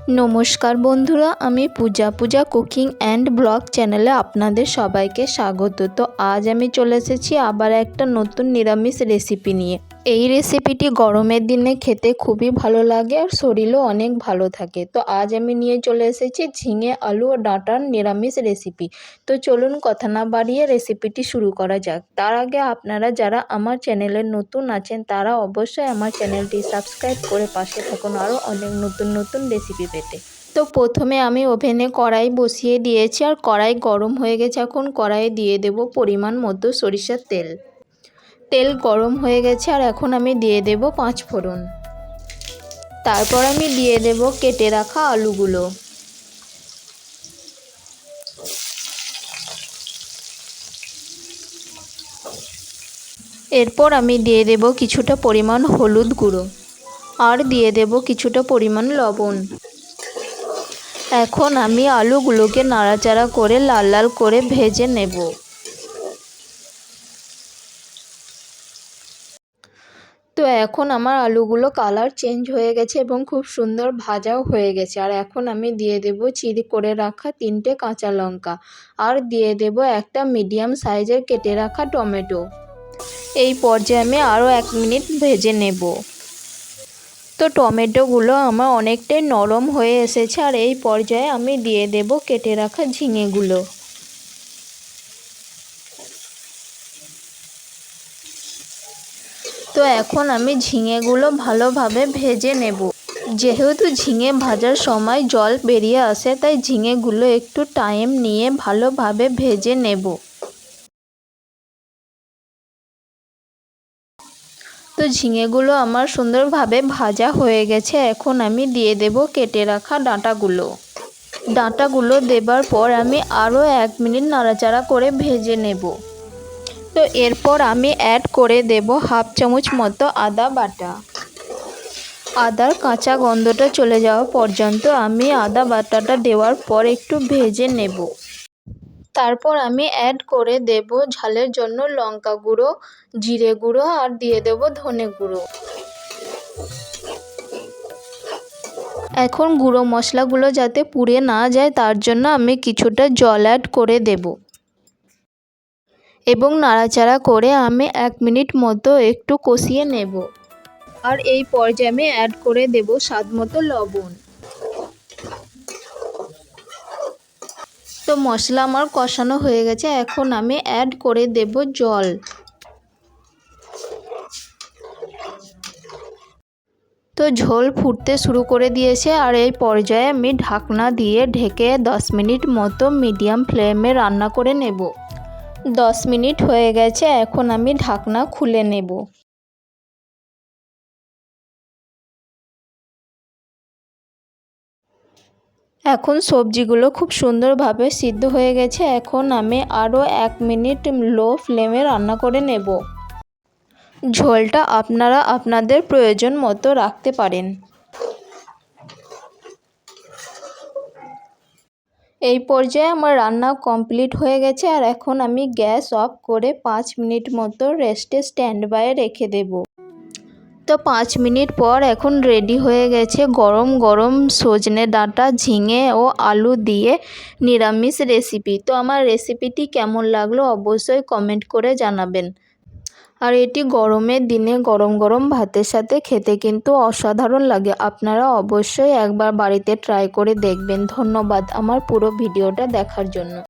নমস্কার বন্ধুরা, আমি পূজা কুকিং অ্যান্ড ব্লগ চ্যানেলে আপনাদের সবাইকে স্বাগত। তো আজ আমি চলে এসেছি আবার একটা নতুন নিরামিষ রেসিপি নিয়ে। এই রেসিপিটি গরমের দিনে খেতে খুবই ভালো লাগে আর শরীরও অনেক ভালো থাকে। তো আজ আমি নিয়ে চলে এসেছি ঝিঙে আলু ও ডাঁটার নিরামিষ রেসিপি। তো চলুন কথা না বাড়িয়ে রেসিপিটি শুরু করা যাক। তার আগে আপনারা যারা আমার চ্যানেলে নতুন আছেন তারা অবশ্যই আমার চ্যানেলটি সাবস্ক্রাইব করে পাশে থাকুন আরও অনেক নতুন রেসিপি পেতে। তো প্রথমে আমি ওভেনে কড়াই বসিয়ে দিয়েছি আর কড়াই গরম হয়ে গেছে। এখন কড়াইয়ে দিয়ে দেব পরিমাণ মতো সরিষার তেল। তেল গরম হয়ে গেছে আর এখন আমি দিয়ে দেব 5 ফোড়ন। তারপর আমি দিয়ে দেব কেটে রাখা আলুগুলো। এরপর আমি দিয়ে দেব কিছুটা পরিমাণ হলুদ গুঁড়ো আর দিয়ে দেব কিছুটা পরিমাণ লবণ। এখন আমি আলুগুলোকে নাড়াচাড়া করে লাল লাল করে ভেজে নেব। তো এখন আমার আলুগুলো কালার চেঞ্জ হয়ে গেছে এবং খুব সুন্দর ভাজাও হয়ে গেছে। আর এখন আমি দিয়ে দেব চিড়ি করে রাখা 3টে কাঁচা লঙ্কা আর দিয়ে দেব একটা মিডিয়াম সাইজের কেটে রাখা টমেটো। এই পর্যায়ে আমি আরও 1 মিনিট ভেজে নেব। তো টমেটোগুলো আমার অনেকটাই নরম হয়ে এসেছে আর এই পর্যায়ে আমি দিয়ে দেব কেটে রাখা ঝিঙেগুলো। তো এখন আমি ঝিঙেগুলো ভালোভাবে ভেজে নেব। যেহেতু ঝিঙে ভাজার সময় জল বেরিয়ে আসে তাই ঝিঙেগুলো একটু টাইম নিয়ে ভালোভাবে ভেজে নেব। তো ঝিঙেগুলো আমার সুন্দরভাবে ভাজা হয়ে গেছে। এখন আমি দিয়ে দেব কেটে রাখা ডাঁটাগুলো দেবার পর আমি আরও 1 মিনিট নাড়াচাড়া করে ভেজে নেব। তো এরপর আমি অ্যাড করে দেব 1/2 চামচ মতো আদা বাটা। আদার কাঁচা গন্ধটা চলে যাওয়া পর্যন্ত আমি আদা বাটাটা দেওয়ার পর একটু ভেজে নেব। তারপর আমি অ্যাড করে দেব ঝালের জন্য লঙ্কা গুঁড়ো, জিরে গুঁড়ো আর দিয়ে দেব ধনে গুঁড়ো। এখন গুঁড়ো মশলাগুলো যাতে পুড়ে না যায় তার জন্য আমি কিছুটা জল অ্যাড করে দেব এবং নাড়াচাড়া করে আমি 1 মিনিট মতো একটু কষিয়ে নেব। আর এই পর্যায়ে আমি অ্যাড করে দেব স্বাদ মতো লবণ। তো মশলা আমার কষানো হয়ে গেছে। এখন আমি অ্যাড করে দেব জল। তো ঝোল ফুটতে শুরু করে দিয়েছে আর এই পর্যায়ে আমি ঢাকনা দিয়ে ঢেকে 10 মিনিট মতো মিডিয়াম ফ্লেমে রান্না করে নেব। 10 মিনিট হয়ে গেছে, এখন আমি ঢাকনা খুলে নেব। এখন সবজিগুলো খুব সুন্দরভাবে সিদ্ধ হয়ে গেছে। এখন আমি আরও 1 মিনিট লো ফ্লেমে রান্না করে নেব। ঝোলটা আপনারা আপনাদের প্রয়োজন মতো রাখতে পারেন। এই পর্যায়ে আমার রান্না কমপ্লিট হয়ে গেছে আর এখন আমি গ্যাস অফ করে 5 মিনিট মতো রেস্টে স্ট্যান্ড বাই রেখে দেব। তো 5 মিনিট পর এখন রেডি হয়ে গেছে গরম গরম সজনে ডাঁটা, ঝিঙে ও আলু দিয়ে নিরামিষ রেসিপি। তো আমার রেসিপিটি কেমন লাগলো অবশ্যই কমেন্ট করে জানাবেন। আর এটি গরমের দিনে গরম গরম ভাতের সাথে খেতে কিন্তু অসাধারণ লাগে। আপনারা অবশ্যই একবার বাড়িতে ট্রাই করে দেখবেন। ধন্যবাদ আমার পুরো ভিডিওটা দেখার জন্য।